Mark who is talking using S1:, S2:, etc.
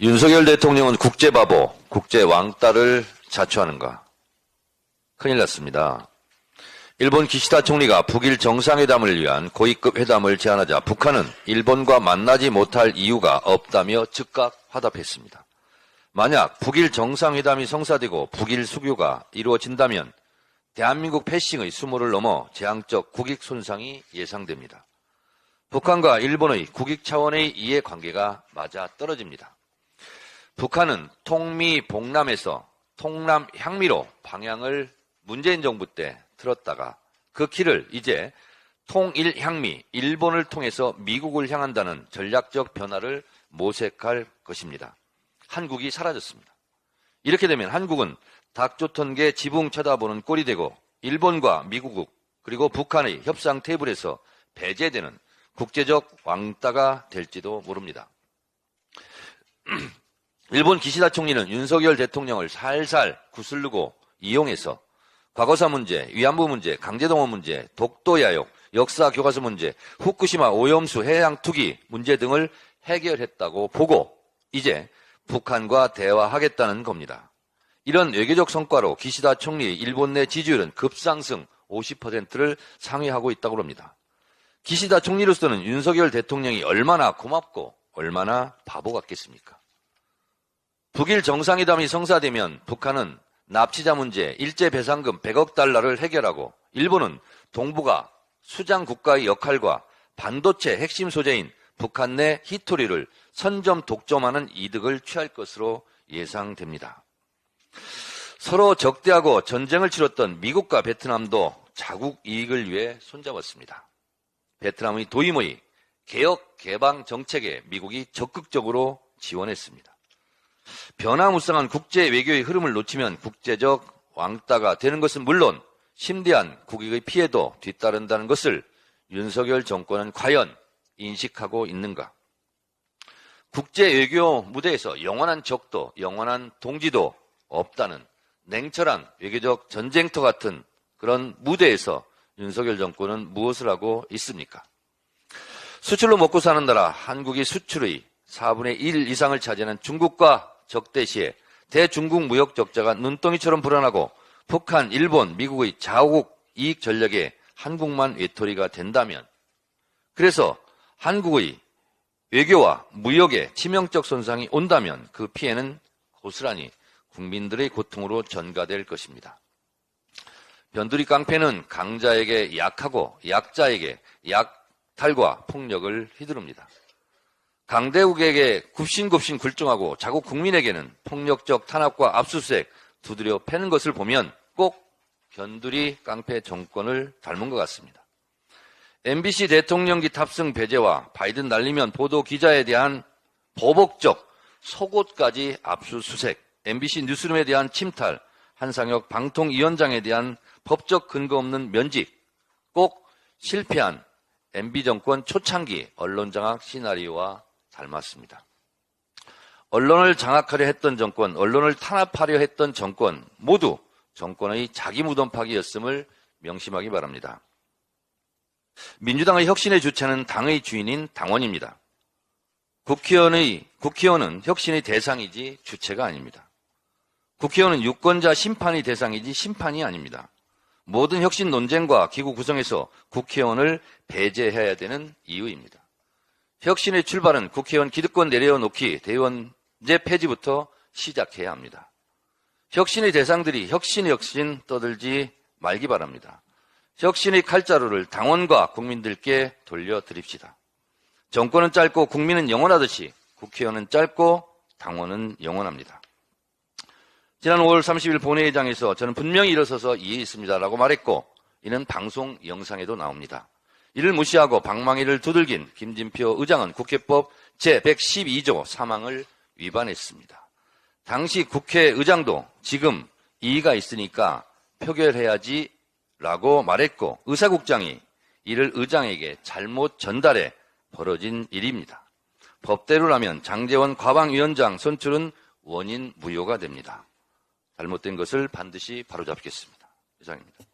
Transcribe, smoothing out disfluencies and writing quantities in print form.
S1: 윤석열 대통령은 국제바보, 국제왕따를 자초하는가? 큰일 났습니다. 일본 기시다 총리가 북일 정상회담을 위한 고위급 회담을 제안하자 북한은 일본과 만나지 못할 이유가 없다며 즉각 화답했습니다. 만약 북일 정상회담이 성사되고 북일 수교가 이루어진다면 대한민국 패싱의 수모를 넘어 재앙적 국익 손상이 예상됩니다. 북한과 일본의 국익 차원의 이해관계가 맞아떨어집니다. 북한은 통미봉남에서 통남향미로 방향을 문재인 정부 때 틀었다가 그 길을 이제 통일향미, 일본을 통해서 미국을 향한다는 전략적 변화를 모색할 것입니다. 한국이 사라졌습니다. 이렇게 되면 한국은 닭조턴개 지붕 쳐다보는 꼴이 되고 일본과 미국 그리고 북한의 협상 테이블에서 배제되는 국제적 왕따가 될지도 모릅니다. 일본 기시다 총리는 윤석열 대통령을 살살 구슬르고 이용해서 과거사 문제, 위안부 문제, 강제동원 문제, 독도 야욕, 역사 교과서 문제, 후쿠시마 오염수 해양 투기 문제 등을 해결했다고 보고 이제 북한과 대화하겠다는 겁니다. 이런 외교적 성과로 기시다 총리의 일본 내 지지율은 급상승 50%를 상회하고 있다고 합니다. 기시다 총리로서는 윤석열 대통령이 얼마나 고맙고 얼마나 바보 같겠습니까? 북일 정상회담이 성사되면 북한은 납치자 문제, 일제배상금 100억 달러를 해결하고 일본은 동북아 수장 국가의 역할과 반도체 핵심 소재인 북한 내 히토리를 선점 독점하는 이득을 취할 것으로 예상됩니다. 서로 적대하고 전쟁을 치렀던 미국과 베트남도 자국 이익을 위해 손잡았습니다. 베트남의 도임의 개혁 개방 정책에 미국이 적극적으로 지원했습니다. 변화무쌍한 국제 외교의 흐름을 놓치면 국제적 왕따가 되는 것은 물론 심대한 국익의 피해도 뒤따른다는 것을 윤석열 정권은 과연 인식하고 있는가? 국제 외교 무대에서 영원한 적도 영원한 동지도 없다는 냉철한 외교적 전쟁터 같은 그런 무대에서 윤석열 정권은 무엇을 하고 있습니까? 수출로 먹고 사는 나라 한국이 수출의 4분의 1 이상을 차지하는 중국과 적대시에 대중국 무역 적자가 눈덩이처럼 불어나고 북한, 일본, 미국의 자국 이익 전략에 한국만 외톨이가 된다면 그래서 한국의 외교와 무역에 치명적 손상이 온다면 그 피해는 고스란히 국민들의 고통으로 전가될 것입니다. 변두리 깡패는 강자에게 약하고 약자에게 약탈과 폭력을 휘두릅니다. 강대국에게 굽신굽신 굴종하고 자국 국민에게는 폭력적 탄압과 압수수색 두드려 패는 것을 보면 꼭 변두리 깡패 정권을 닮은 것 같습니다. MBC 대통령기 탑승 배제와 바이든 날리면 보도 기자에 대한 보복적 속옷까지 압수수색, MBC 뉴스룸에 대한 침탈, 한상혁 방통위원장에 대한 법적 근거 없는 면직, 꼭 실패한 MB 정권 초창기 언론장악 시나리오와 닮았습니다. 언론을 장악하려 했던 정권, 언론을 탄압하려 했던 정권 모두 정권의 자기 무덤 파기였음을 명심하기 바랍니다. 민주당의 혁신의 주체는 당의 주인인 당원입니다. 국회의원은 혁신의 대상이지 주체가 아닙니다. 국회의원은 유권자 심판의 대상이지 심판이 아닙니다. 모든 혁신 논쟁과 기구 구성에서 국회의원을 배제해야 되는 이유입니다. 혁신의 출발은 국회의원 기득권 내려놓기 대의원제 폐지부터 시작해야 합니다. 혁신의 대상들이 혁신 떠들지 말기 바랍니다. 혁신의 칼자루를 당원과 국민들께 돌려드립시다. 정권은 짧고 국민은 영원하듯이 국회의원은 짧고 당원은 영원합니다. 지난 5월 30일 본회의장에서 저는 분명히 일어서서 이해했습니다라고 말했고 이는 방송 영상에도 나옵니다. 이를 무시하고 방망이를 두들긴 김진표 의장은 국회법 제112조 3항을 위반했습니다. 당시 국회의장도 지금 이의가 있으니까 표결해야지 라고 말했고 의사국장이 이를 의장에게 잘못 전달해 벌어진 일입니다. 법대로라면 장제원 과방위원장 선출은 원인 무효가 됩니다. 잘못된 것을 반드시 바로잡겠습니다. 이상입니다.